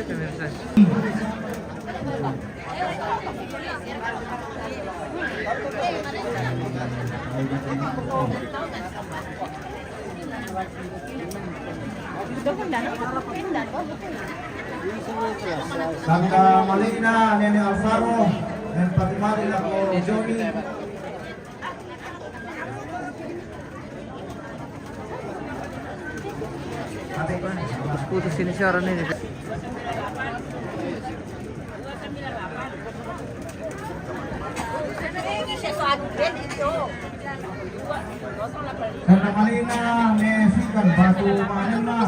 pemirsa. Santa Malina, Nene Alfaro, dan Patimari ako Johnny. Putus ini siaran ini. Santa Malina, Nene Sikan, Batu Manila,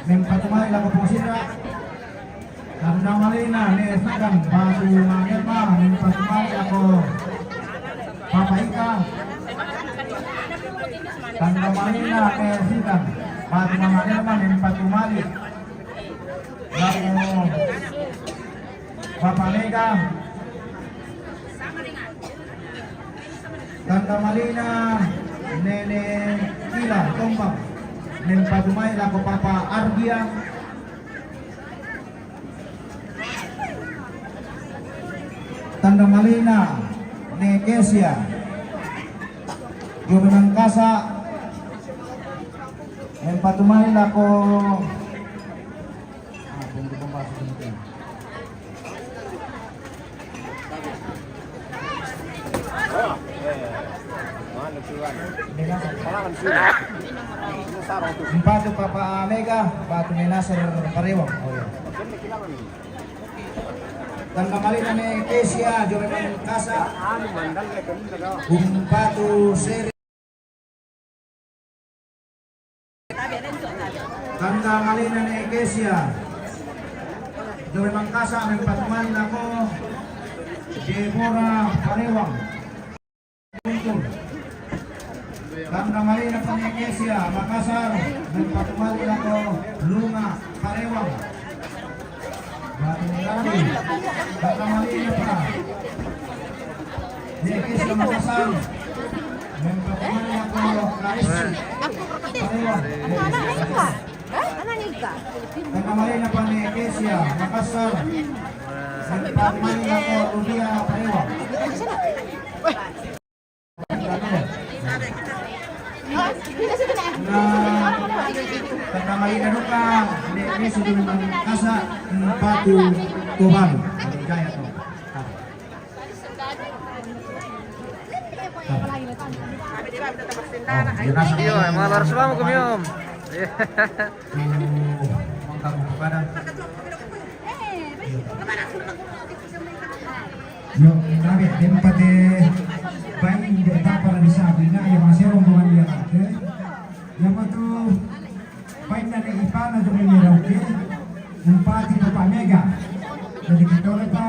Nene Patimari ako Pusira. Santa Malina, Nene Sikan, Batu Manila, Nene Patimari ako Papa Ika. Santa Malina, Nene Sikan, Batu Manila, Nene Patimari ako Papa Ika. Santa Malina, Nene Kila, Tombak, Nene Patumay, ako Papa Argia. Santa Malina, Nene Kesia, Jumenang Kasa, Nene Patumay, ako Empatu Papa Mega, Batu Menasar Parewang. Oh ya. Tanda Malina ni Kesia, Jomen Kasa, Empatu Seri. Tanda Malina ni Kesia, Jomen Kasa, Empatu Malina ko, Deborah Parewang. Tanda Malina Panekesia, Makassar, dan Patumali ako Lunga, Parewang. Batu Melani, Tanda Malina pa. Nekesia Makassar, dan Patumali ako Kaisi, Parewang. Tanda Malina Panekesia, Makassar, dan Patumali ako Ludia, Parewang. Tanda Malina Nuka, ini sudah Kasa, Patu Tuhan, Jaya to. Iyo, mga laras ba mo kumiyom? Yo, nabi, din pati bayi hindi para disabi na yung masih rombongan dia nanti. Yang itu baik dari Ipana juga ini oke. Empati Bapak Mega. Jadi kita lepas